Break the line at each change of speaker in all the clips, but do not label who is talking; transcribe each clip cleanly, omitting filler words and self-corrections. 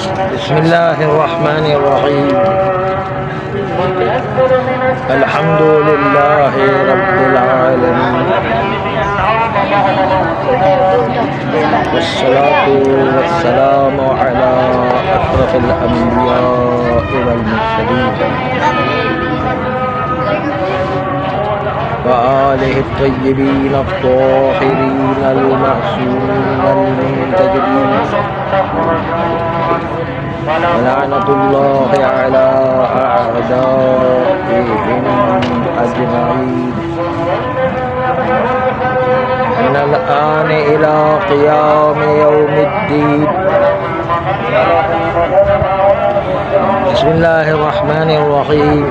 بسم الله الرحمن الرحيم. الحمد لله رب العالمين، والصلاة والسلام على أشرف الأنبياء والمرسلين وآله الطيبين الطاهرين المعصومين المنتجبين، ولعنة الله على أعدائهم أجمعين من الآن إلى قيام يوم الدين. بسم الله الرحمن الرحيم.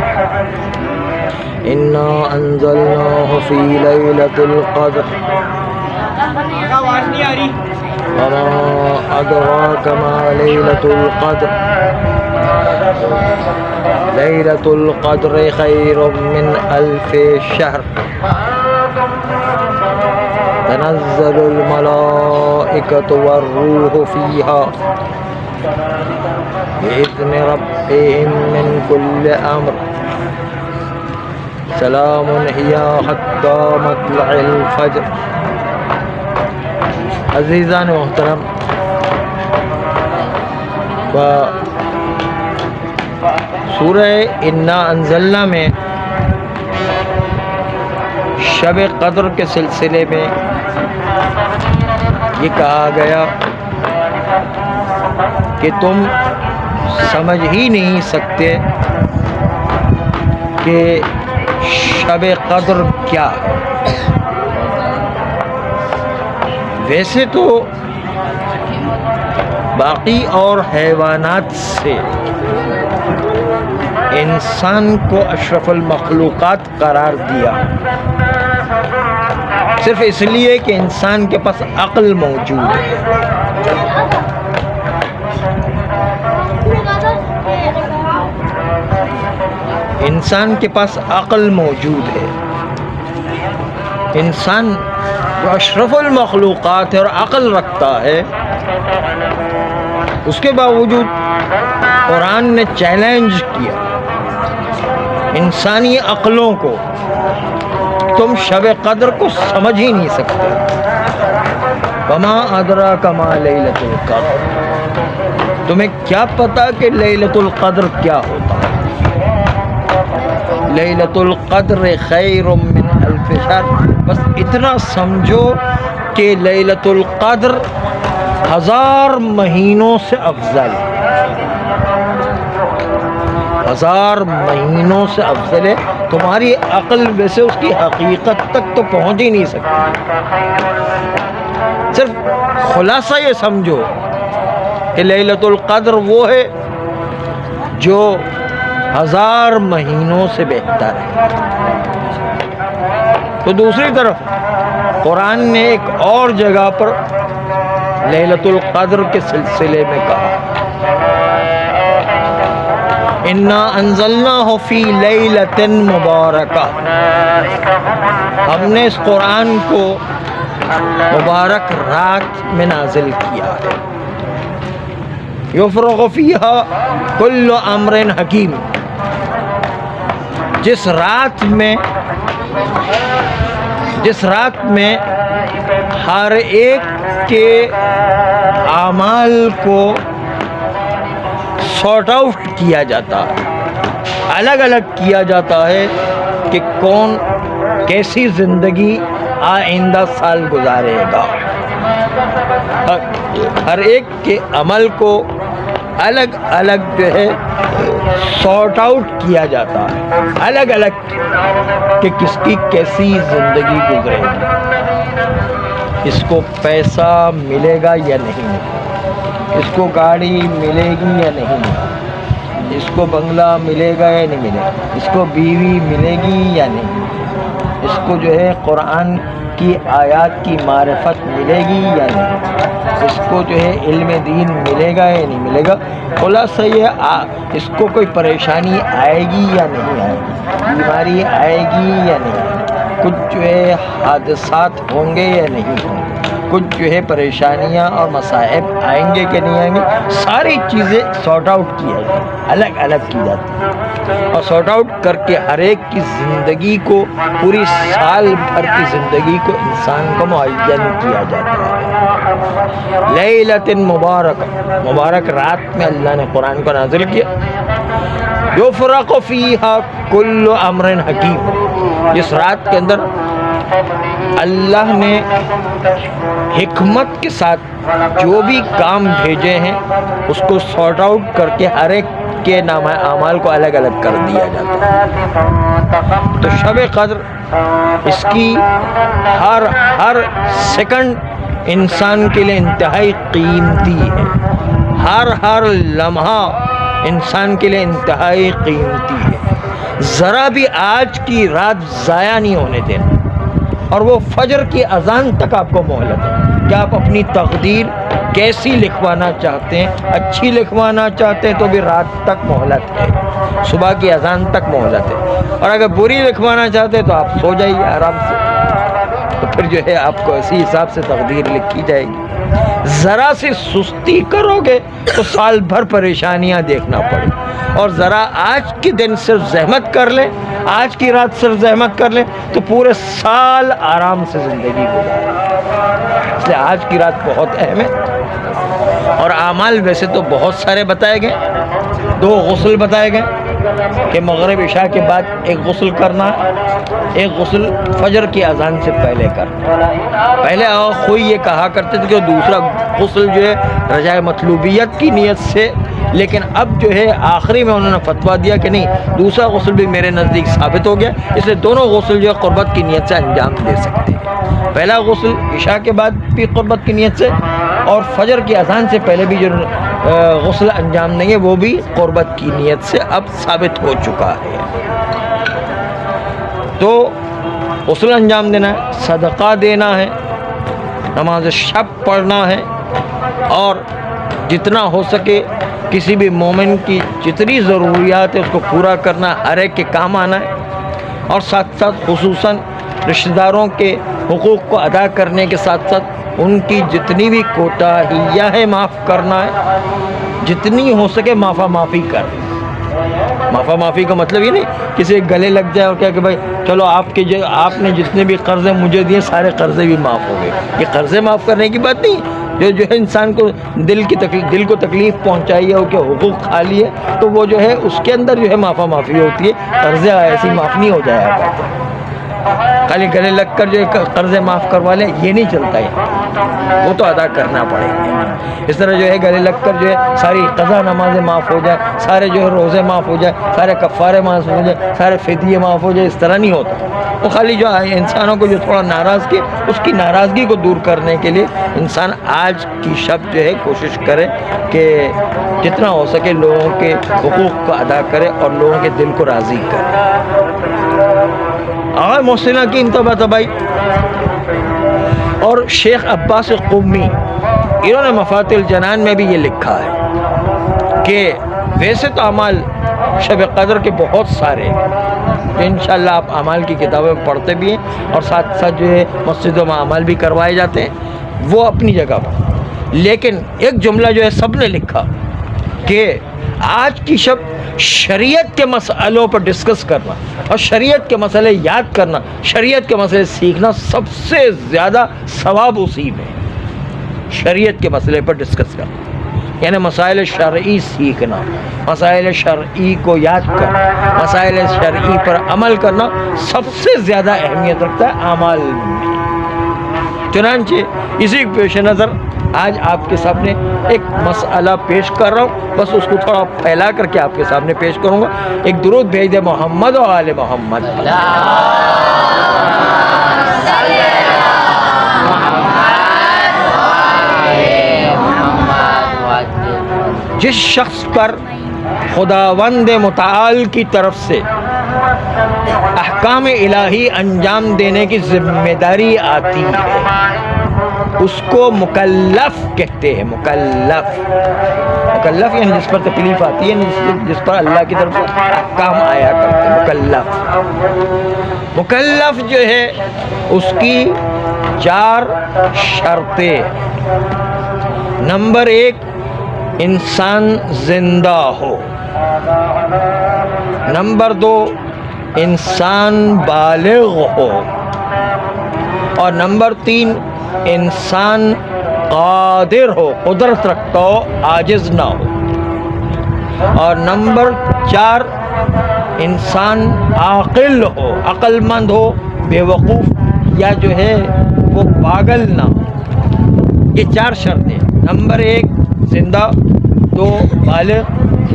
إنا أنزلناه في ليلة القدر وما أدراك ما ليلة القدر. ليلة القدر خير من 1000 شهر. تنزل الملائكة والروح فيها بإذن ربهم من كل أمر. سلام هي حتى مطلع الفجر. عزیزان محترم، سورہ انا انزلنا میں شب قدر کے سلسلے میں یہ کہا گیا کہ تم سمجھ ہی نہیں سکتے کہ شب قدر کیا ہے. ویسے تو باقی اور حیوانات سے انسان کو اشرف المخلوقات قرار دیا صرف اس لیے کہ انسان کے پاس عقل موجود ہے. انسان کے پاس عقل موجود ہے. انسان جو اشرف المخلوقات ہے اور عقل رکھتا ہے، اس کے باوجود قرآن نے چیلنج کیا انسانی عقلوں کو. تم شب قدر کو سمجھ ہی نہیں سکتے. وما ادراک ما لیلۃ القدر. تمہیں کیا پتا کہ لیلۃ القدر کیا ہوتا ہے؟ لیلۃ القدر خیر من 1000 شہر. بس اتنا سمجھو کہ لیلۃ القدر 1000 مہینوں سے افضل ہے. 1000 مہینوں سے افضل ہے. تمہاری عقل ویسے اس کی حقیقت تک تو پہنچ ہی نہیں سکتی. صرف خلاصہ یہ سمجھو کہ لیلۃ القدر وہ ہے جو 1000 مہینوں سے بہتر ہے. تو دوسری طرف قرآن نے ایک اور جگہ پر لیلۃ القدر کے سلسلے میں کہا انا انزلناہ فی لیلۃ مبارکہ. ہم نے اس قرآن کو مبارک رات میں نازل کیا ہے. یفرغ فیہا کل امر حکیم. جس رات میں ہر ایک کے اعمال کو سارٹ آؤٹ کیا جاتا ہے، الگ الگ کیا جاتا ہے کہ کون کیسی زندگی آئندہ سال گزارے گا. ہر ایک کے عمل کو الگ الگ جو ہے سارٹ آؤٹ کیا جاتا ہے، الگ الگ کہ کس کی کیسی زندگی گزرے گی. اس کو پیسہ ملے گا یا نہیں، اس کو گاڑی ملے گی یا نہیں، اس کو بنگلہ ملے گا یا نہیں ملے گا، اس کو بیوی ملے گی یا نہیں، اس کو جو ہے قرآن کی آیات کی معرفت ملے گی یا نہیں، اس کو جو ہے علم دین ملے گا یا نہیں ملے گا. خلاصہ یہ اس کو کوئی پریشانی آئے گی یا نہیں آئے گی، بیماری آئے گی یا نہیں، کچھ جو ہے حادثات ہوں گے یا نہیں ہوں گے. کچھ جو ہے پریشانیاں اور مصائب آئیں گے کہ نہیں آئیں گے، ساری چیزیں سارٹ آؤٹ کیا جاتا ہے، الگ الگ کی جاتی ہیں، اور سارٹ آؤٹ کر کے ہر ایک کی زندگی کو، پوری سال بھر کی زندگی کو انسان کو معین کیا جاتا ہے۔ لیلۃ مبارک، مبارک رات میں اللہ نے قرآن کو نازل کیا، یفرق فیہا کل امر حکیم، جس رات کے اندر اللہ نے حکمت کے ساتھ جو بھی کام بھیجے ہیں اس کو سارٹ آؤٹ کر کے ہر ایک کے نام اعمال کو الگ الگ کر دیا جاتا ہے۔ تو شب قدر اس کی ہر سیکنڈ انسان کے لیے انتہائی قیمتی ہے، ہر لمحہ انسان کے لیے انتہائی قیمتی ہے، ذرا بھی آج کی رات ضائع نہیں ہونے دینا، اور وہ فجر کی اذان تک آپ کو مہلت ہے کہ آپ اپنی تقدیر کیسی لکھوانا چاہتے ہیں، اچھی لکھوانا چاہتے ہیں تو بھی رات تک مہلت ہے، صبح کی اذان تک مہلت ہے، اور اگر بری لکھوانا چاہتے ہیں تو آپ سو جائیے آرام سے، تو پھر جو ہے آپ کو اسی حساب سے تقدیر لکھی جائے گی۔ ذرا سی سستی کرو گے تو سال بھر پریشانیاں دیکھنا پڑے، اور ذرا آج کے دن صرف زحمت کر لیں، آج کی رات صرف زحمت کر لیں تو پورے سال آرام سے زندگی گزاریں۔ اس لیے آج کی رات بہت اہم ہے، اور اعمال ویسے تو بہت سارے بتائے گئے، 2 غسل بتائے گئے کہ مغرب عشاء کے بعد ایک غسل کرنا، ایک غسل فجر کی اذان سے پہلے کرنا۔ پہلے کوئی یہ کہا کرتے تھے کہ دوسرا غسل جو ہے رجاء مطلوبیت کی نیت سے، لیکن اب جو ہے آخری میں انہوں نے فتویٰ دیا کہ نہیں، دوسرا غسل بھی میرے نزدیک ثابت ہو گیا، اس لیے دونوں غسل جو ہے قربت کی نیت سے انجام دے سکتے ہیں۔ پہلا غسل عشاء کے بعد بھی قربت کی نیت سے، اور فجر کی اذان سے پہلے بھی جو غسل انجام دیں گے وہ بھی قربت کی نیت سے اب ثابت ہو چکا ہے۔ تو غسل انجام دینا ہے، صدقہ دینا ہے، نماز شب پڑھنا ہے، اور جتنا ہو سکے کسی بھی مومن کی جتنی ضروریات ہے اس کو پورا کرنا، ہر ایک کے کام آنا ہے، اور ساتھ ساتھ خصوصاً رشتہ داروں کے حقوق کو ادا کرنے کے ساتھ ساتھ ان کی جتنی بھی کوتاہیاں ہیں معاف کرنا ہے، جتنی ہو سکے معافی کریں۔ معافی معافی کا مطلب یہ نہیں کسی گلے لگ جائے اور کیا کہ بھائی چلو آپ نے جتنے بھی قرضے مجھے دیے سارے قرضے بھی معاف ہو گئے، یہ قرضے معاف کرنے کی بات نہیں، جو ہے انسان کو دل کو تکلیف پہنچائی ہے کہ حقوق کھا لیے تو وہ جو ہے اس کے اندر جو ہے معافی ہوتی ہے، قرضے ایسی معاف نہیں ہو جایا کرتے، خالی گلے لگ کر جو ہے قرضے معاف کروا لیں یہ نہیں چلتا ہے، وہ تو ادا کرنا پڑے گا۔ اس طرح جو ہے گلے لگ کر جو ہے ساری قضا نمازیں معاف ہو جائے، سارے جو ہے روزے معاف ہو جائے، سارے کفارے معاف ہو جائے، سارے فدیے معاف ہو جائے، اس طرح نہیں ہوتا۔ وہ خالی جو انسانوں کو جو تھوڑا ناراض کیے اس کی ناراضگی کو دور کرنے کے لیے انسان آج کی شب جو ہے کوشش کرے کہ جتنا ہو سکے لوگوں کے حقوق کو ادا کرے اور لوگوں کے دل کو راضی کرے۔ آغا محسن کی انتباہ تبائی اور شیخ عباس قمی انہوں نے مفاتح الجنان میں بھی یہ لکھا ہے کہ ویسے تو اعمال شب قدر کے بہت سارے ہیں، انشاءاللہ آپ اعمال کی کتابیں پڑھتے بھی ہیں اور ساتھ ساتھ جو ہے مسجدوں میں اعمال بھی کروائے جاتے ہیں، وہ اپنی جگہ پر، لیکن ایک جملہ جو ہے سب نے لکھا کہ آج کی شب شریعت کے مسئلوں پر ڈسکس کرنا اور شریعت کے مسئلے یاد کرنا، شریعت کے مسئلے سیکھنا سب سے زیادہ ثواب اسی میں، شریعت کے مسئلے پر ڈسکس کرنا یعنی مسائل شرعی سیکھنا، مسائل شرعی کو یاد کرنا، مسائل شرعی پر عمل کرنا سب سے زیادہ اہمیت رکھتا ہے اعمال میں۔ چنانچہ اسی پیش نظر آج آپ کے سامنے ایک مسئلہ پیش کر رہا ہوں، بس اس کو تھوڑا پھیلا کر کے آپ کے سامنے پیش کروں گا۔ ایک درود بھیج دے محمد و آل محمد۔ جس شخص پر خداوند متعال کی طرف سے احکام الہی انجام دینے کی ذمہ داری آتی ہے اس کو مکلف کہتے ہیں۔ مکلف یعنی جس پر تکلیف آتی ہے، جس پر اللہ کی طرف سے احکام آیا کرتے ہیں، مکلف جو ہے اس کی 4 شرطیں. نمبر 1 انسان زندہ ہو. نمبر 2 انسان بالغ ہو. اور نمبر 3 انسان قادر ہو، قدرت رکھتا ہو، عاجز نہ ہو. اور نمبر 4 انسان عاقل ہو، عقل مند ہو، بے وقوف یا جو ہے وہ پاگل نہ ہو. یہ 4 شرطیں. نمبر 1 زندہ، 2 بالغ،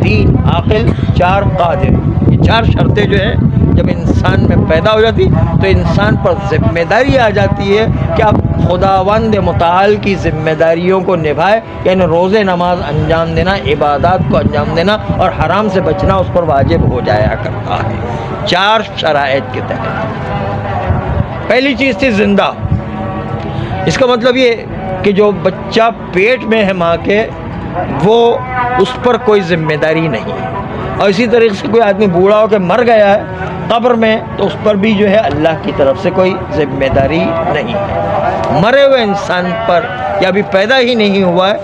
3 عاقل، 4 قادر. یہ 4 شرطیں جو ہے جب انسان میں پیدا ہو جاتی تو انسان پر ذمہ داری آ جاتی ہے کہ اب خداوند متعال کی ذمہ داریوں کو نبھائے. یعنی روزے نماز انجام دینا، عبادات کو انجام دینا اور حرام سے بچنا اس پر واجب ہو جایا کرتا ہے 4 شرائط کے تحت. پہلی چیز تھی زندہ. اس کا مطلب یہ کہ جو بچہ پیٹ میں ہے ماں کے، وہ اس پر کوئی ذمہ داری نہیں ہے. اور اسی طریقے سے کوئی آدمی بوڑھا ہو کے مر گیا ہے قبر میں تو اس پر بھی جو ہے اللہ کی طرف سے کوئی ذمہ داری نہیں ہے. مرے ہوئے انسان پر یا ابھی پیدا ہی نہیں ہوا ہے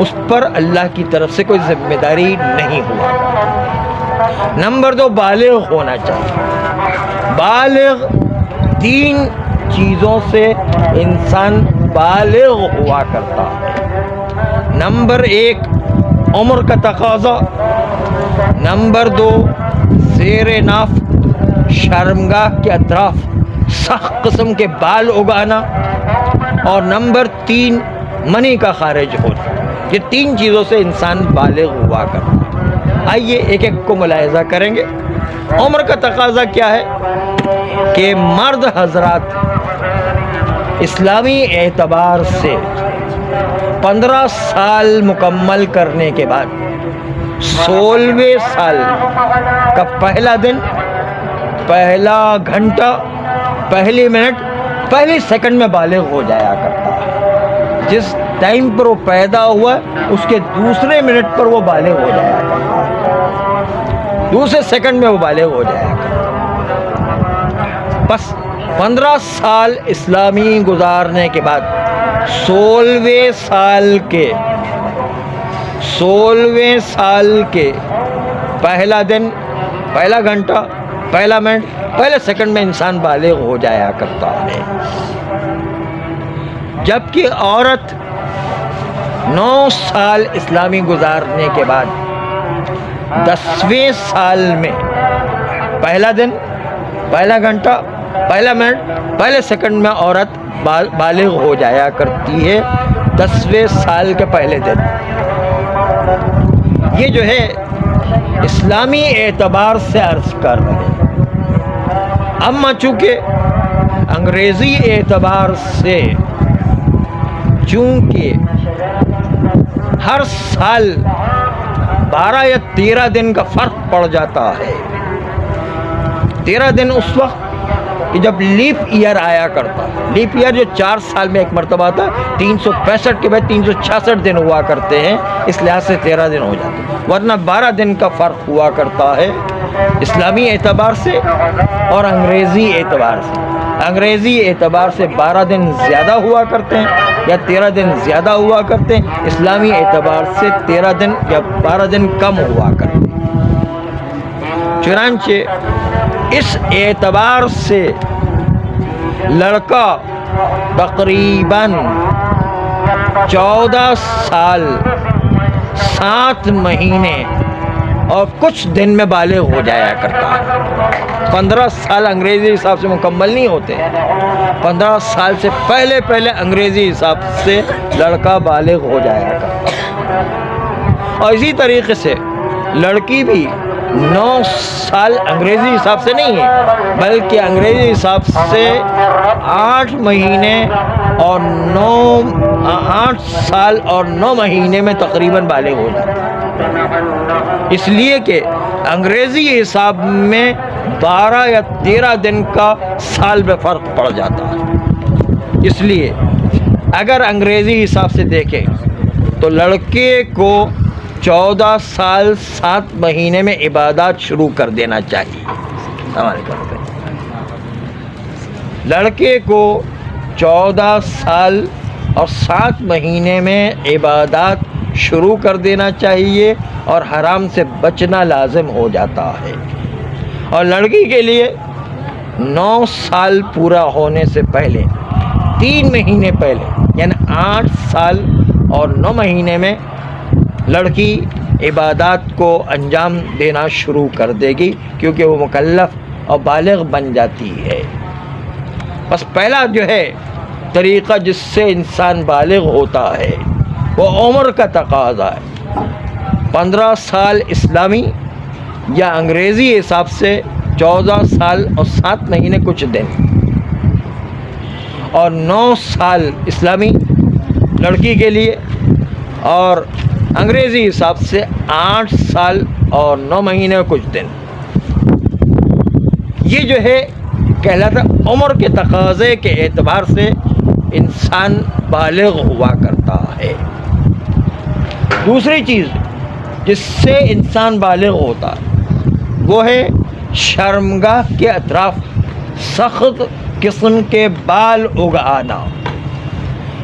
اس پر اللہ کی طرف سے کوئی ذمہ داری نہیں ہوا. نمبر 2 بالغ ہونا چاہیے. بالغ 3 چیزوں سے انسان بالغ ہوا کرتا ہے. نمبر 1 عمر کا تقاضا. نمبر 2 زیر ناف شرمگاہ کے اطراف سخت قسم کے بال اگانا. اور نمبر 3 منی کا خارج ہونا. یہ 3 چیزوں سے انسان بالغ ہوا کرتا ہے. آئیے ایک ایک کو ملاحظہ کریں گے. عمر کا تقاضا کیا ہے کہ مرد حضرات اسلامی اعتبار سے 15 سال مکمل کرنے کے بعد 16ویں سال کا پہلا دن، پہلا گھنٹہ، پہلی منٹ، پہلی سیکنڈ میں بالغ ہو جایا کرتا ہے. جس ٹائم پر وہ پیدا ہوا اس کے دوسرے منٹ پر وہ بالغ ہو جایا کرتا ہے. دوسرے سیکنڈ میں وہ بالغ ہو جایا کرتا ہے. بس 15 سال اسلامی گزارنے کے بعد 16ویں سال کے پہلا دن، پہلا گھنٹہ، پہلا منٹ، پہلے سیکنڈ میں انسان بالغ ہو جایا کرتا ہے. جبکہ عورت 9 سال اسلامی گزارنے کے بعد 10ویں سال میں پہلا دن، پہلا گھنٹہ، پہلا منٹ، پہلے سیکنڈ میں عورت بالغ ہو جایا کرتی ہے 10ویں سال کے پہلے دن. یہ جو ہے اسلامی اعتبار سے عرض کر رہے ہیں. اما چونکہ انگریزی اعتبار سے چونکہ ہر سال 12 یا 13 دن کا فرق پڑ جاتا ہے. 13 دن اس وقت کہ جب لیپ ایئر آیا کرتا. لیپ ایئر جو 4 سال میں ایک مرتبہ آتا ہے، 365 کے بعد 366 دن ہوا کرتے ہیں، اس لحاظ سے 13 دن ہو جاتے ہیں. ورنہ 12 دن کا فرق ہوا کرتا ہے اسلامی اعتبار سے اور انگریزی اعتبار سے. انگریزی اعتبار سے 12 دن زیادہ ہوا کرتے ہیں یا 13 دن زیادہ ہوا کرتے ہیں. اسلامی اعتبار سے 13 دن یا 12 دن کم ہوا کرتے ہیں. چنانچہ اس اعتبار سے لڑکا تقریباً 14 سال 7 مہینے اور کچھ دن میں بالغ ہو جایا کرتا ہے. 15 سال انگریزی حساب سے مکمل نہیں ہوتے. 15 سال سے پہلے انگریزی حساب سے لڑکا بالغ ہو جایا کرتا ہے. اور اسی طریقے سے لڑکی بھی 9 سال انگریزی حساب سے نہیں ہے بلکہ انگریزی حساب سے 8 مہینے اور 8 سال اور 9 مہینے میں تقریباً بالغ ہو جاتا ہے. اس لیے کہ انگریزی حساب میں 12 یا 13 دن کا سال میں فرق پڑ جاتا ہے. اس لیے اگر انگریزی حساب سے دیکھیں تو لڑکے کو 14 سال 7 مہینے میں عبادات شروع کر دینا چاہیے. لڑکے کو 14 سال اور 7 مہینے میں عبادات شروع کر دینا چاہیے اور حرام سے بچنا لازم ہو جاتا ہے. اور لڑکی کے لیے 9 سال پورا ہونے سے پہلے 3 مہینے پہلے یعنی 8 سال اور 9 مہینے میں لڑکی عبادات کو انجام دینا شروع کر دے گی، کیونکہ وہ مکلف اور بالغ بن جاتی ہے. بس پہلا جو ہے طریقہ جس سے انسان بالغ ہوتا ہے وہ عمر کا تقاضا ہے. 15 سال اسلامی یا انگریزی حساب سے 14 سال اور 7 مہینے کچھ دن، اور 9 سال اسلامی لڑکی کے لیے، اور انگریزی حساب سے 8 سال اور 9 مہینے کچھ دن. یہ جو ہے کہلاتا عمر کے تقاضے کے اعتبار سے انسان بالغ ہوا کرتا ہے. دوسری چیز جس سے انسان بالغ ہوتا ہے وہ ہے شرمگاہ کے اطراف سخت قسم کے بال اگانا.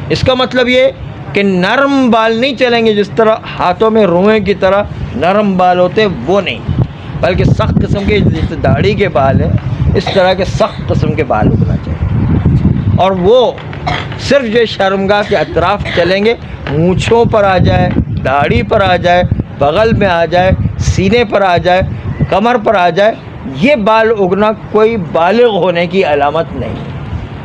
اس کا مطلب یہ کہ نرم بال نہیں چلیں گے، جس طرح ہاتھوں میں روئیں کی طرح نرم بال ہوتے وہ نہیں، بلکہ سخت قسم کے جیسے داڑھی کے بال ہیں اس طرح کے سخت قسم کے بال اگنا چاہیے. اور وہ صرف جو شرمگاہ کے اطراف چلیں گے، مونچھوں پر آ جائے، داڑھی پر آ جائے، بغل میں آ جائے، سینے پر آ جائے، کمر پر آ جائے، یہ بال اگنا کوئی بالغ ہونے کی علامت نہیں.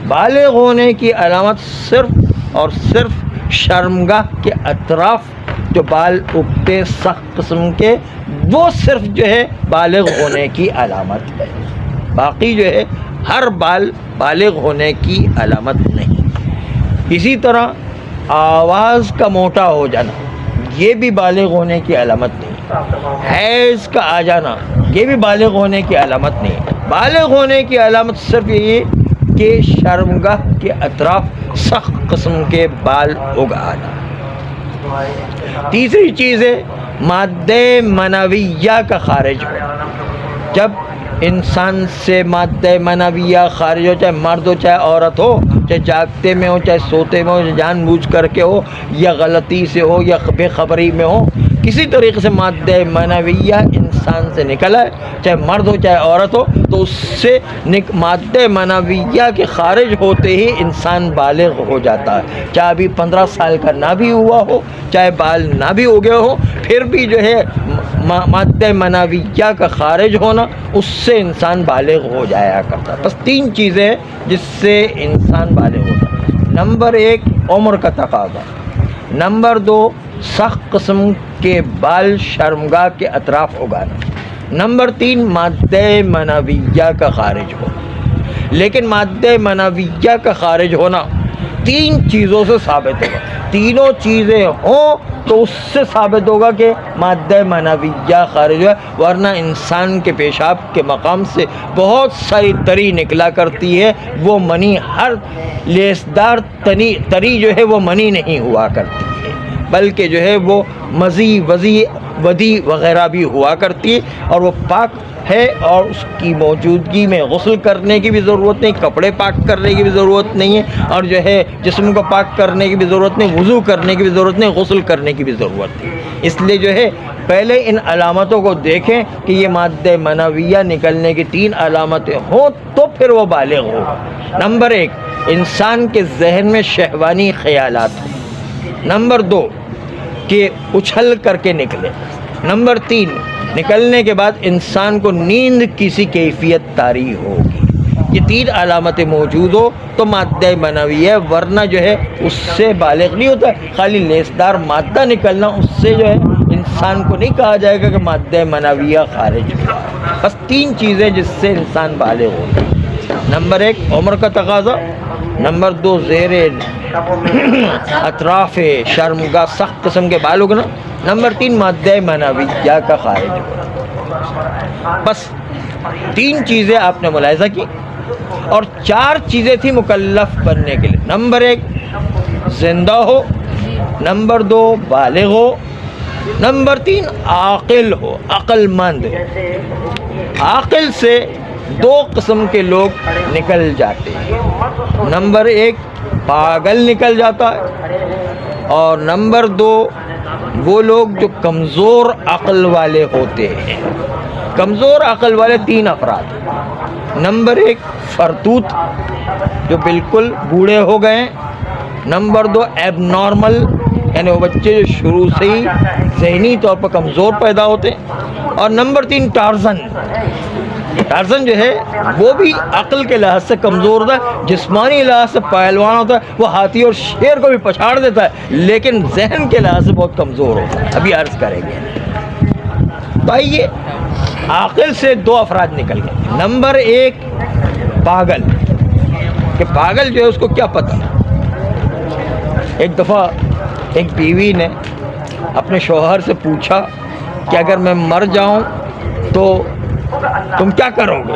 بالغ ہونے کی علامت صرف اور صرف شرمگاہ کے اطراف جو بال اگتے سخت قسم کے، وہ صرف جو ہے بالغ ہونے کی علامت ہے. باقی جو ہے ہر بال بالغ ہونے کی علامت نہیں. اسی طرح آواز کا موٹا ہو جانا یہ بھی بالغ ہونے کی علامت نہیں. حیض کا آ جانا یہ بھی بالغ ہونے کی علامت نہیں. بالغ ہونے کی علامت صرف یہ کہ شرمگاہ کے اطراف سخت قسم کے بال اگانا. تیسری چیز ہے مادہ منویہ کا خارج ہو. جب انسان سے مادہ منویہ خارج ہو، چاہے مرد ہو چاہے عورت ہو، چاہے جاگتے میں ہو چاہے سوتے میں ہو، جان بوجھ کر کے ہو یا غلطی سے ہو یا بے خبری میں ہو، کسی طریقے سے مادہ منویہ انسان سے نکلا ہے، چاہے مرد ہو چاہے عورت ہو، تو اس سے مادہ منویہ کے خارج ہوتے ہی انسان بالغ ہو جاتا ہے. چاہے ابھی 15 سال کا نہ بھی ہوا ہو، چاہے بال نہ بھی اگے ہو، پھر بھی جو ہے مادہ منویہ کا خارج ہونا اس سے انسان بالغ ہو جایا کرتا. بس 3 چیزیں جس سے انسان بالغ ہوتا. نمبر 1 عمر کا تقاضا، نمبر 2 سخت قسم کے بال شرمگاہ کے اطراف اگانا، نمبر 3 مادہ منویہ کا خارج ہونا. لیکن مادہ منویہ کا خارج ہونا 3 چیزوں سے ثابت ہوگا. تینوں چیزیں ہوں تو اس سے ثابت ہوگا کہ مادہ منویہ خارج ہے، ورنہ انسان کے پیشاب کے مقام سے بہت ساری تری نکلا کرتی ہے. وہ منی ہر لیسدار تری جو ہے وہ منی نہیں ہوا کرتی ہے، بلکہ جو ہے وہ مزی ودی وغیرہ بھی ہوا کرتی ہے، اور وہ پاک ہے اور اس کی موجودگی میں غسل کرنے کی بھی ضرورت نہیں، کپڑے پاک کرنے کی بھی ضرورت نہیں ہے، اور جو ہے جسم کو پاک کرنے کی بھی ضرورت نہیں، وضو کرنے کی بھی ضرورت نہیں، غسل کرنے کی بھی ضرورت نہیں. اس لیے جو ہے پہلے ان علامتوں کو دیکھیں کہ یہ مادہ منویہ نکلنے کی 3 علامتیں ہوں تو پھر وہ بالغ ہوگا. نمبر 1 انسان کے ذہن میں شہوانی خیالات ہیں. نمبر 2 کہ اچھل کر کے نکلے. نمبر 3 نکلنے کے بعد انسان کو نیند کسی کیفیت طاری ہوگی. یہ 3 علامتیں موجود ہو تو مادہ منوی ہے، ورنہ جو ہے اس سے بالغ نہیں ہوتا. خالی لیسدار مادہ نکلنا اس سے جو ہے انسان کو نہیں کہا جائے گا کہ مادہ منویہ خارج ہوا. بس 3 چیزیں جس سے انسان بالغ ہوتا ہے. نمبر 1 عمر کا تقاضا، نمبر 2 زیر اطراف شرمگاہ سخت قسم کے بال اگنا، نمبر 3 مادہ منویہ کا خارج ہونا. بس 3 چیزیں آپ نے ملاحظہ کی، اور 4 چیزیں تھیں مکلف بننے کے لیے. نمبر 1 زندہ ہو، نمبر 2 بالغ ہو، نمبر 3 عاقل ہو، عقل مند. عاقل سے 2 قسم کے لوگ نکل جاتے ہیں. نمبر 1 پاگل نکل جاتا ہے. اور نمبر 2 وہ لوگ جو کمزور عقل والے ہوتے ہیں. کمزور عقل والے 3 افراد. نمبر 1 فرتوت جو بالکل بوڑھے ہو گئے ہیں. نمبر 2 ایب نارمل یعنی وہ بچے جو شروع سے ہی ذہنی طور پر کمزور پیدا ہوتے ہیں. اور نمبر 3 ٹارزن. ٹارزن جو ہے وہ بھی عقل کے لحاظ سے کمزور ہوتا ہے, جسمانی لحاظ سے پہلوان ہوتا ہے, وہ ہاتھی اور شیر کو بھی پچھاڑ دیتا ہے, لیکن ذہن کے لحاظ سے بہت کمزور ہوتا ہے. ابھی عرض کریں گے. تو آئیے عاقل سے 2 افراد نکل گئے. نمبر 1 پاگل, کہ پاگل جو ہے اس کو کیا پتہ. ایک دفعہ ایک بیوی نے اپنے شوہر سے پوچھا کہ اگر میں مر جاؤں تو تم کیا کرو گے؟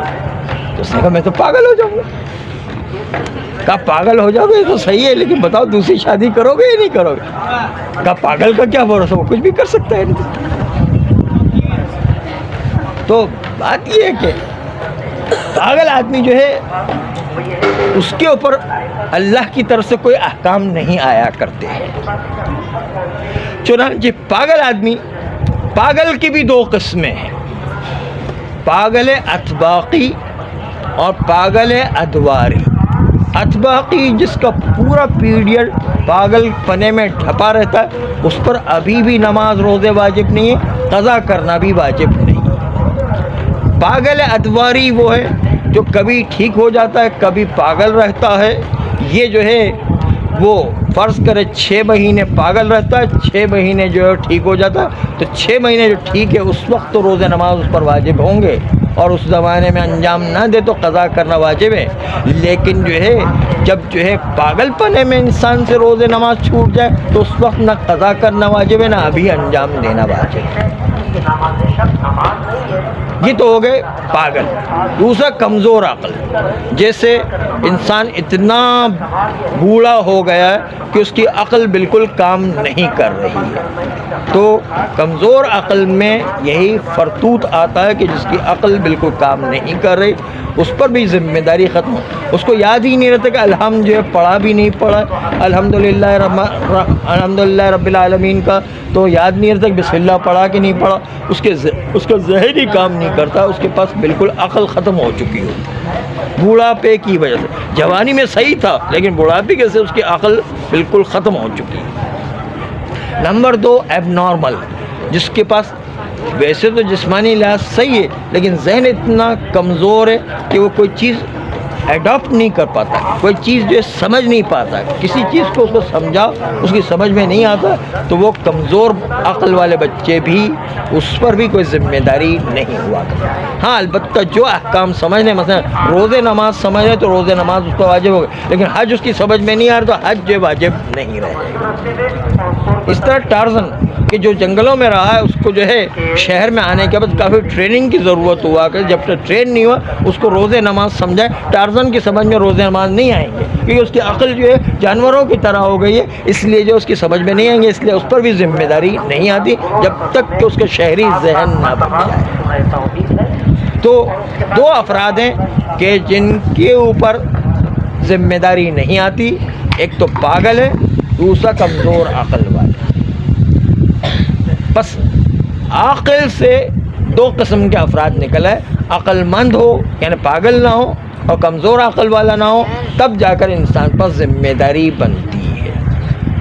تو اس نے کہا میں تو پاگل ہو جاؤں گا. کہا پاگل ہو جاؤ گے تو صحیح ہے, لیکن بتاؤ دوسری شادی کرو گے یا نہیں کرو گے؟ کہا پاگل کا کیا بھروسہ, وہ کچھ بھی کر سکتا ہے. تو بات یہ ہے کہ پاگل آدمی جو ہے اس کے اوپر اللہ کی طرف سے کوئی احکام نہیں آیا کرتے ہیں. چنانچہ پاگل آدمی, پاگل کی بھی 2 قسمیں ہیں, پاگل اطباقی اور پاگل ادواری. اطباقی جس کا پورا پیریڈ پاگل پنے میں ڈھپا رہتا ہے, اس پر ابھی بھی نماز روزے واجب نہیں ہے, قضا کرنا بھی واجب نہیں. پاگل ادواری وہ ہے جو کبھی ٹھیک ہو جاتا ہے کبھی پاگل رہتا ہے. یہ جو ہے وہ فرض کرے 6 مہینے پاگل رہتا ہے, 6 مہینے جو ہے ٹھیک ہو جاتا ہے. تو 6 مہینے جو ٹھیک ہے اس وقت تو روزہ نماز اس پر واجب ہوں گے, اور اس زمانے میں انجام نہ دے تو قضا کرنا واجب ہے. لیکن جو ہے جب جو ہے پاگل پنے میں انسان سے روزے نماز چھوٹ جائے تو اس وقت نہ قضا کرنا واجب ہے نہ ابھی انجام دینا واجب ہے. یہ تو ہو گئے پاگل. دوسرا کمزور عقل, جیسے انسان اتنا بوڑھا ہو گیا ہے کہ اس کی عقل بالکل کام نہیں کر رہی ہے. تو کمزور عقل میں یہی فرتوت آتا ہے کہ جس کی عقل بالکل کام نہیں کر رہی, اس پر بھی ذمہ داری ختم. اس کو یاد ہی نہیں رہتا کہ الحمد جو ہے پڑھا بھی نہیں پڑھا, الحمدللہ رب العالمین کا تو یاد نہیں رہتا کہ بسم اللہ پڑھا کہ نہیں پڑھا. اس کا ذہن ہی کام نہیں کرتا, اس کے پاس بالکل عقل ختم ہو چکی ہوتی بوڑھاپے کی وجہ سے. جوانی میں صحیح تھا لیکن بوڑھاپے کی وجہ سے اس کی عقل بالکل ختم ہو چکی ہے. نمبر 2 ایب نارمل, جس کے پاس ویسے تو جسمانی لحاظ صحیح ہے لیکن ذہن اتنا کمزور ہے کہ وہ کوئی چیز ایڈاپٹ نہیں کر پاتا, کوئی چیز جو ہے سمجھ نہیں پاتا, کسی چیز کو اس کو سمجھا اس کی سمجھ میں نہیں آتا. تو وہ کمزور عقل والے بچے بھی, اس پر بھی کوئی ذمہ داری نہیں ہوا کرتا. ہاں البتہ جو احکام سمجھنے, مثلا روزے نماز سمجھے تو روزے نماز اس پر واجب ہو گئے, لیکن حج اس کی سمجھ میں نہیں آ رہا تو حج جو واجب نہیں رہے. اس طرح ٹارزن کہ جو جنگلوں میں رہا ہے اس کو جو ہے شہر میں آنے کے بعد کافی ٹریننگ کی ضرورت ہوا کہ جب تک ٹرین نہیں ہوا اس کو روزے نماز سمجھائے. ٹارزن کی سمجھ میں روزے نماز نہیں آئیں گے کیونکہ اس کی عقل جو ہے جانوروں کی طرح ہو گئی ہے, اس لیے جو اس کی سمجھ میں نہیں آئیں گے, اس لیے اس پر بھی ذمہ داری نہیں آتی جب تک کہ اس کا شہری ذہن نہ بن جائے. تو 2 افراد ہیں کہ جن کے اوپر ذمہ داری نہیں آتی, ایک تو پاگل ہے, دوسرا کمزور عقل والا. بس عاقل سے 2 قسم کے افراد نکل ہے, عقل مند ہو یعنی پاگل نہ ہو اور کمزور عقل والا نہ ہو, تب جا کر انسان پر ذمہ داری بنتی ہے.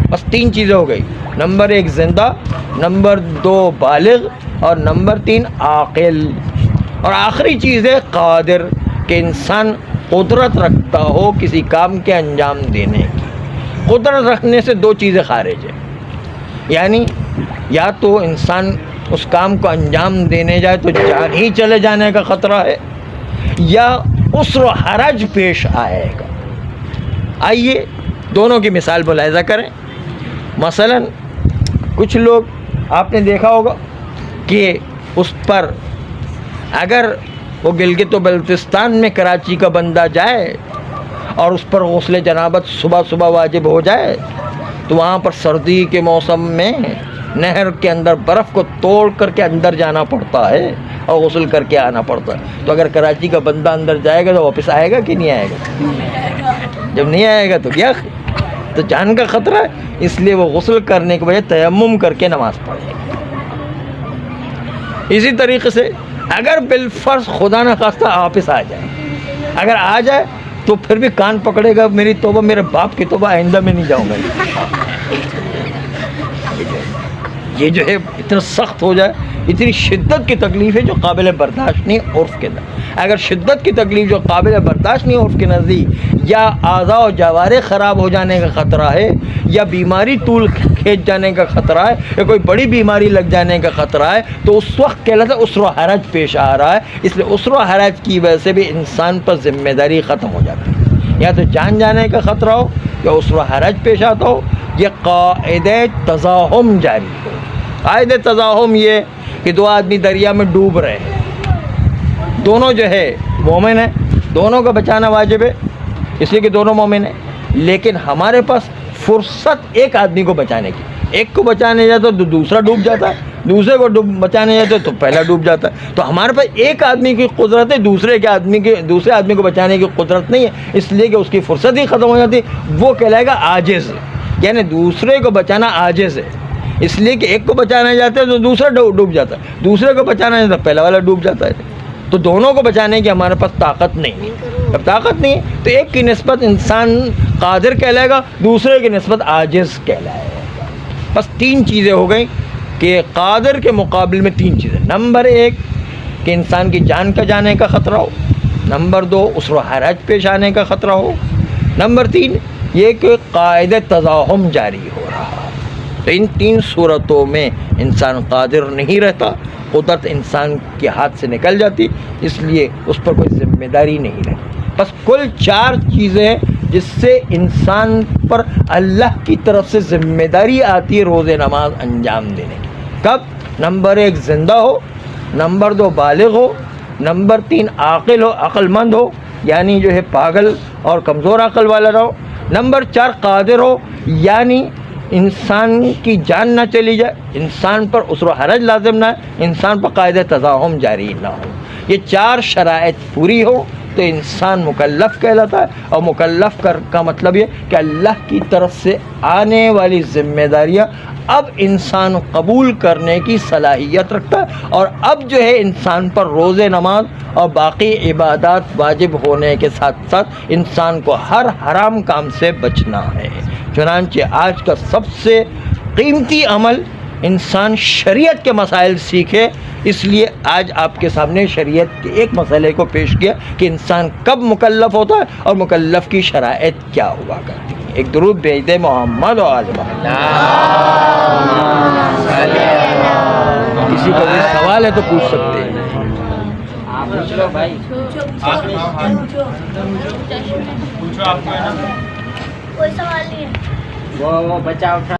بس 3 چیزیں ہو گئی, نمبر 1 زندہ, نمبر 2 بالغ اور نمبر 3 عاقل. اور آخری چیز ہے قادر, کہ انسان قدرت رکھتا ہو کسی کام کے انجام دینے کی. قدرت رکھنے سے 2 چیزیں خارج ہیں, یعنی یا تو انسان اس کام کو انجام دینے جائے تو جان ہی چلے جانے کا خطرہ ہے, یا عسر و حرج پیش آئے گا. آئیے دونوں کی مثال ملاحظہ کریں. مثلا کچھ لوگ آپ نے دیکھا ہوگا کہ اس پر اگر وہ گلگت و بلتستان میں کراچی کا بندہ جائے اور اس پر غسل جنابت صبح صبح واجب ہو جائے تو وہاں پر سردی کے موسم میں نہر کے اندر برف کو توڑ کر کے اندر جانا پڑتا ہے اور غسل کر کے آنا پڑتا ہے. تو اگر کراچی کا بندہ اندر جائے گا تو واپس آئے گا کہ نہیں آئے گا؟ جب نہیں آئے گا تو کیا تو جان کا خطرہ ہے، اس لیے وہ غسل کرنے کے بجائے تیمم کر کے نماز پڑھے. اسی طریقے سے اگر بالفرض خدا نہ خواستہ واپس آ جائے، اگر آ جائے تو پھر بھی کان پکڑے گا، میری توبہ، میرے باپ کی توبہ، آئندہ میں نہیں جاؤں گا. یہ جو ہے اتنا سخت ہو جائے، اتنی شدت کی تکلیف ہے جو قابل برداشت نہیں عرف کے اندر. اگر شدت کی تکلیف جو قابل برداشت نہیں عرف کے نزدیک، یا اعضاء و جوارح خراب ہو جانے کا خطرہ ہے، یا بیماری طول کھینچ جانے کا خطرہ ہے، یا کوئی بڑی بیماری لگ جانے کا خطرہ ہے، تو اس وقت کہلاتا ہے عسر و حرج پیش آ رہا ہے. اس لیے عسر و حرج کی وجہ سے بھی انسان پر ذمہ داری ختم ہو جاتی ہے. یا تو جان جانے کا خطرہ ہو، یا عسر و حرج پیش آتا ہو، یا قاعدہ تزاحم جاری ہو. قاعدہ تزاحم یہ کہ دو آدمی دریا میں ڈوب رہے ہیں، دونوں جو ہے مومن ہیں، دونوں کا بچانا واجب ہے اس لیے کہ دونوں مومن ہیں، لیکن ہمارے پاس فرصت ایک آدمی کو بچانے کی، ایک کو بچانے جاتا ہے تو دوسرا ڈوب جاتا ہے، دوسرے کو بچانے جاتا ہے تو پہلا ڈوب جاتا ہے. تو ہمارے پاس ایک آدمی کی قدرت ہے، دوسرے آدمی کو بچانے کی قدرت نہیں ہے، اس لیے کہ اس کی فرصت ہی ختم ہو جاتی ہے. وہ کہلائے گا عاجز، یعنی دوسرے کو بچانا عاجز ہے. اس لیے کہ ایک کو بچانا جاتا ہے تو دوسرا ڈوب جاتا ہے، دوسرے کو بچانا جاتا ہے پہلا والا ڈوب جاتا ہے. تو دونوں کو بچانے کی ہمارے پاس طاقت نہیں ہے. جب طاقت نہیں ہے تو ایک کی نسبت انسان قادر کہلائے گا، دوسرے کی نسبت عاجز کہلائے گا. بس تین چیزیں ہو گئیں کہ قادر کے مقابل میں تین چیزیں. نمبر ایک کہ انسان کی جان کا جانے کا خطرہ ہو. نمبر دو عسر و حرج پیش آنے کا خطرہ ہو. نمبر تین یہ کہ قاعدہ تزاحم جاری ہو رہا ہے. تو ان تین صورتوں میں انسان قادر نہیں رہتا، قدرت انسان کے ہاتھ سے نکل جاتی، اس لیے اس پر کوئی ذمہ داری نہیں رہتی. بس کل چار چیزیں ہیں جس سے انسان پر اللہ کی طرف سے ذمہ داری آتی ہے روز نماز انجام دینے کی. کب؟ نمبر ایک زندہ ہو، نمبر دو بالغ ہو، نمبر تین عاقل ہو، عقل مند ہو، یعنی جو ہے پاگل اور کمزور عقل والا نہ ہو، نمبر چار قادر ہو، یعنی انسان کی جان نہ چلی جائے، انسان پر عسر و حرج لازم نہ ہے، انسان پر قاعدہ تزاحم جاری نہ ہو. یہ چار شرائط پوری ہو تو انسان مکلف کہلاتا ہے. اور مکلف کا مطلب یہ کہ اللہ کی طرف سے آنے والی ذمہ داریاں اب انسان قبول کرنے کی صلاحیت رکھتا ہے، اور اب جو ہے انسان پر روزے نماز اور باقی عبادات واجب ہونے کے ساتھ ساتھ انسان کو ہر حرام کام سے بچنا ہے. چنانچہ آج کا سب سے قیمتی عمل انسان شریعت کے مسائل سیکھے، اس لیے آج آپ کے سامنے شریعت کے ایک مسئلے کو پیش کیا کہ انسان کب مکلف ہوتا ہے اور مکلف کی شرائط کیا ہوا کرتی ہیں. ایک درود بھیج دے محمد و آل محمد. کسی کو کوئی سوال ہے تو پوچھ سکتے ہیں.
کوئی سوال نہیں ہے.
وہ بچہ اٹھا